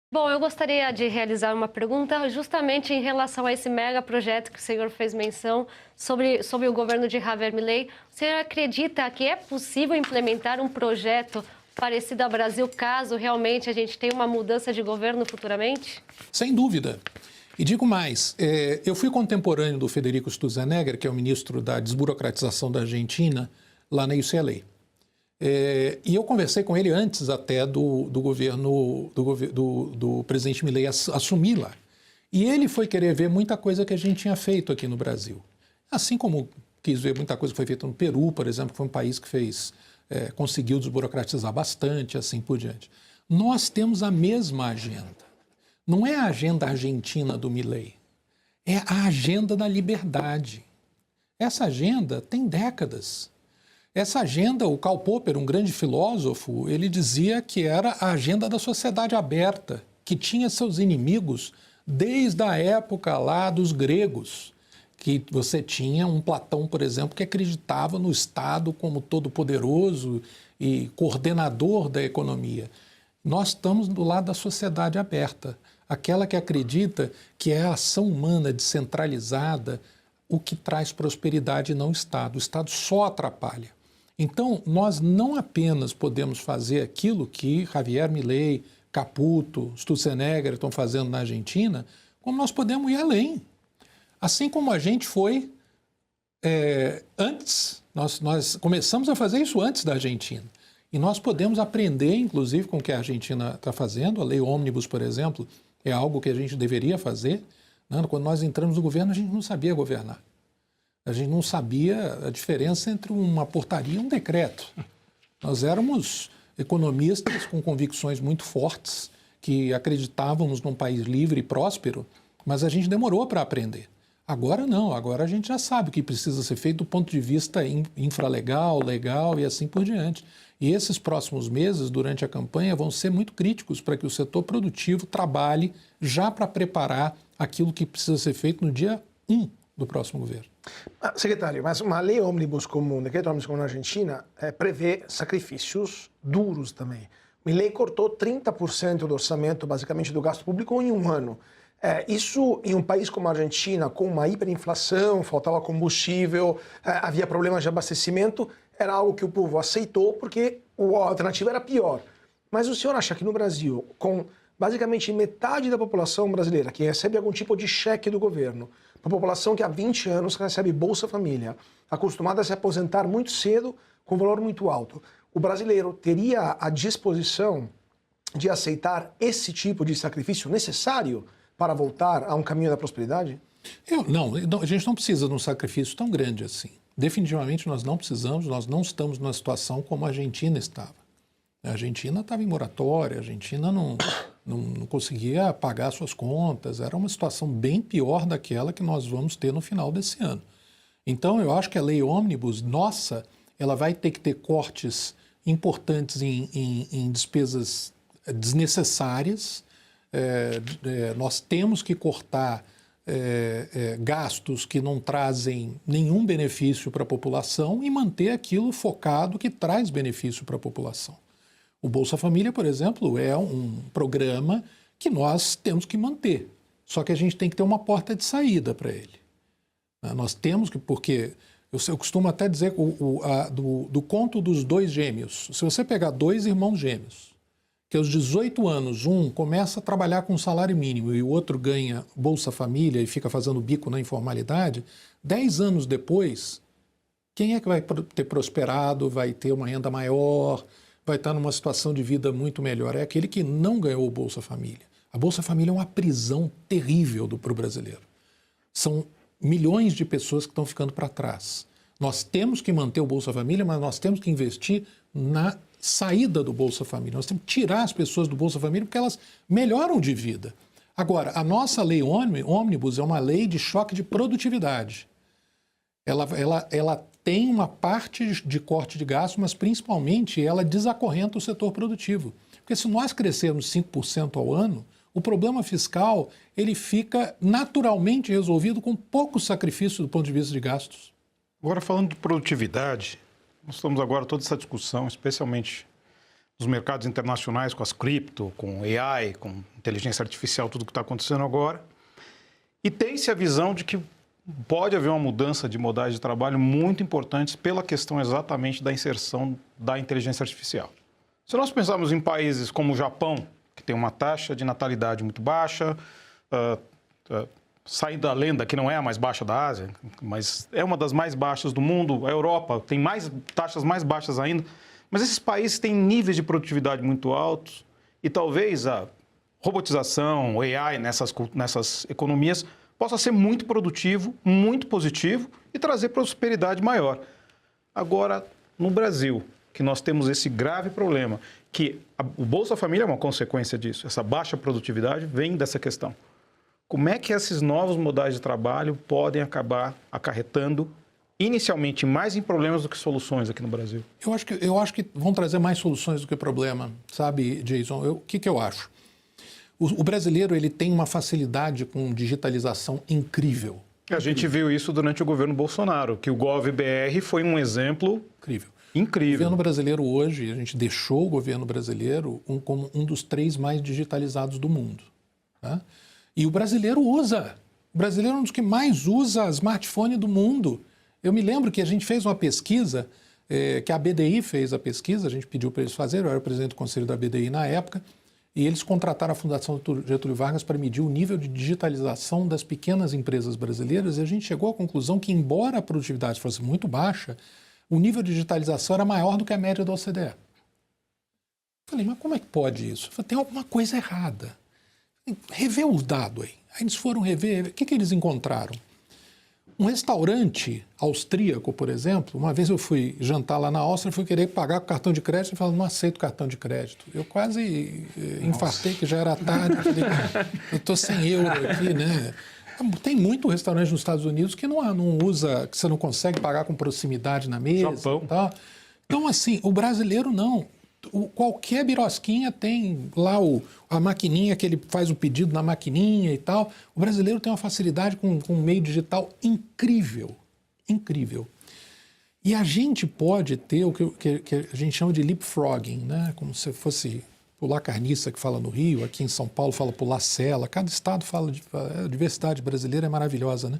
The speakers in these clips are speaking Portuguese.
Bom, eu gostaria de realizar uma pergunta justamente em relação a esse mega projeto que o senhor fez menção sobre o governo de Javier Milei. O senhor acredita que é possível implementar um projeto parecido ao Brasil, caso realmente a gente tenha uma mudança de governo futuramente? Sem dúvida. E digo mais, eu fui contemporâneo do Federico Sturzenegger, que é o ministro da desburocratização da Argentina, lá na UCLA. E eu conversei com ele antes até do governo do presidente Milei assumir lá. E ele foi querer ver muita coisa que a gente tinha feito aqui no Brasil. Assim como quis ver muita coisa que foi feita no Peru, por exemplo, que foi um país que conseguiu desburocratizar bastante, assim por diante. Nós temos a mesma agenda. Não é a agenda argentina do Milei, é a agenda da liberdade. Essa agenda tem décadas. Essa agenda, o Karl Popper, um grande filósofo, ele dizia que era a agenda da sociedade aberta, que tinha seus inimigos desde a época lá dos gregos, que você tinha um Platão, por exemplo, que acreditava no Estado como todo-poderoso e coordenador da economia. Nós estamos do lado da sociedade aberta, aquela que acredita que é a ação humana descentralizada o que traz prosperidade e não o Estado. O Estado só atrapalha. Então, nós não apenas podemos fazer aquilo que Javier Milei, Caputo, Sturzenegger estão fazendo na Argentina, como nós podemos ir além. Assim como a gente foi antes, nós começamos a fazer isso antes da Argentina. E nós podemos aprender, inclusive, com o que a Argentina está fazendo. A lei ônibus, por exemplo, é algo que a gente deveria fazer. Quando nós entramos no governo, a gente não sabia governar. A gente não sabia a diferença entre uma portaria e um decreto. Nós éramos economistas com convicções muito fortes, que acreditávamos num país livre e próspero, mas a gente demorou para aprender. Agora não, agora a gente já sabe o que precisa ser feito do ponto de vista infralegal, legal e assim por diante. E esses próximos meses, durante a campanha, vão ser muito críticos para que o setor produtivo trabalhe já para preparar aquilo que precisa ser feito no dia 1 do próximo governo. Secretário, mas uma lei ônibus como um decreto ônibus como na Argentina prevê sacrifícios duros também. Milei cortou 30% do orçamento, basicamente, do gasto público em um ano. Isso em um país como a Argentina, com uma hiperinflação, faltava combustível, havia problemas de abastecimento, era algo que o povo aceitou porque a alternativa era pior. Mas o senhor acha que no Brasil, com basicamente metade da população brasileira que recebe algum tipo de cheque do governo, uma população que há 20 anos recebe Bolsa Família, acostumada a se aposentar muito cedo com valor muito alto, o brasileiro teria a disposição de aceitar esse tipo de sacrifício necessário para voltar a um caminho da prosperidade? Não, a gente não precisa de um sacrifício tão grande assim. Definitivamente nós não precisamos, nós não estamos numa situação como a Argentina estava. A Argentina estava em moratória, a Argentina não conseguia pagar suas contas, era uma situação bem pior daquela que nós vamos ter no final desse ano. Então, eu acho que a lei ônibus, nossa, ela vai ter que ter cortes importantes em despesas desnecessárias. Nós temos que cortar gastos que não trazem nenhum benefício para a população e manter aquilo focado que traz benefício para a população. O Bolsa Família, por exemplo, é um programa que nós temos que manter, só que a gente tem que ter uma porta de saída para ele. Nós temos que, porque eu costumo até dizer do conto dos dois gêmeos. Se você pegar dois irmãos gêmeos, que aos 18 anos um começa a trabalhar com salário mínimo e o outro ganha Bolsa Família e fica fazendo bico na informalidade, 10 anos depois, quem é que vai ter prosperado, vai ter uma renda maior, vai estar numa situação de vida muito melhor? É aquele que não ganhou o Bolsa Família. A Bolsa Família é uma prisão terrível para o brasileiro. São milhões de pessoas que estão ficando para trás. Nós temos que manter o Bolsa Família, mas nós temos que investir na saída do Bolsa Família. Nós temos que tirar as pessoas do Bolsa Família porque elas melhoram de vida. Agora, a nossa lei ônibus é uma lei de choque de produtividade. Ela tem uma parte de corte de gastos, mas principalmente ela desacorrenta o setor produtivo. Porque se nós crescermos 5% ao ano, o problema fiscal ele fica naturalmente resolvido com pouco sacrifício do ponto de vista de gastos. Agora, falando de produtividade, nós estamos agora toda essa discussão, especialmente nos mercados internacionais com as cripto, com AI, com inteligência artificial, tudo que está acontecendo agora. E tem-se a visão de que pode haver uma mudança de modais de trabalho muito importantes pela questão exatamente da inserção da inteligência artificial. Se nós pensarmos em países como o Japão, que tem uma taxa de natalidade muito baixa, saindo da lenda que não é a mais baixa da Ásia, mas é uma das mais baixas do mundo, a Europa tem taxas mais baixas ainda, mas esses países têm níveis de produtividade muito altos e talvez a robotização, o AI nessas economias possa ser muito produtivo, muito positivo e trazer prosperidade maior. Agora, no Brasil, que nós temos esse grave problema, que o Bolsa Família é uma consequência disso, essa baixa produtividade vem dessa questão. Como é que esses novos modais de trabalho podem acabar acarretando inicialmente mais em problemas do que soluções aqui no Brasil? Eu acho que vão trazer mais soluções do que problema, sabe, Jason? O que eu acho? O brasileiro ele tem uma facilidade com digitalização incrível. A gente viu isso durante o governo Bolsonaro, que o GovBR foi um exemplo incrível. Incrível. O governo brasileiro hoje, a gente deixou o governo brasileiro como um dos 3 mais digitalizados do mundo. Tá? E o brasileiro usa. O brasileiro é um dos que mais usa smartphone do mundo. Eu me lembro que a gente fez uma pesquisa, que a BDI fez a pesquisa, a gente pediu para eles fazerem, eu era o presidente do conselho da BDI na época, e eles contrataram a Fundação Getúlio Vargas para medir o nível de digitalização das pequenas empresas brasileiras, e a gente chegou à conclusão que, embora a produtividade fosse muito baixa, o nível de digitalização era maior do que a média da OCDE. Falei, mas como é que pode isso? Falei, tem alguma coisa errada. Rever os dados aí. Aí eles foram rever, o que eles encontraram? Um restaurante austríaco, por exemplo, uma vez eu fui jantar lá na Áustria, fui querer pagar com cartão de crédito e falaram, não aceito cartão de crédito. Eu quase infartei, que já era tarde, falei, eu estou sem euro aqui, né? Tem muito restaurante nos Estados Unidos que não usa, que você não consegue pagar com proximidade na mesa. Japão. Tá? Então, assim, o brasileiro não. Qualquer birosquinha tem lá a maquininha que ele faz o pedido na maquininha e tal. O brasileiro tem uma facilidade com um meio digital incrível, incrível. E a gente pode ter o que a gente chama de leapfrogging, né? Como se fosse pular carniça, que fala no Rio, aqui em São Paulo fala pular cela, cada estado fala, a diversidade brasileira é maravilhosa, né?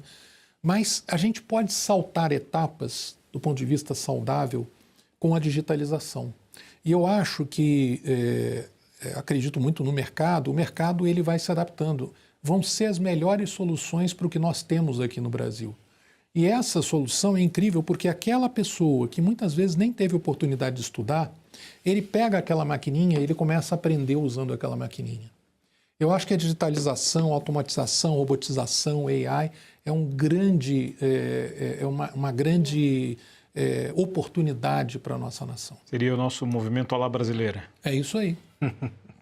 Mas a gente pode saltar etapas do ponto de vista saudável com a digitalização. E eu acho que, acredito muito no mercado, o mercado ele vai se adaptando. Vão ser as melhores soluções para o que nós temos aqui no Brasil. E essa solução é incrível porque aquela pessoa que muitas vezes nem teve oportunidade de estudar, ele pega aquela maquininha e ele começa a aprender usando aquela maquininha. Eu acho que a digitalização, automatização, robotização, AI é uma grande oportunidade para a nossa nação. Seria o nosso movimento à la brasileira. É isso aí.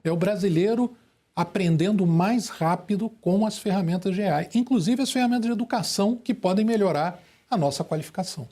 É o brasileiro aprendendo mais rápido com as ferramentas de AI, inclusive as ferramentas de educação que podem melhorar a nossa qualificação.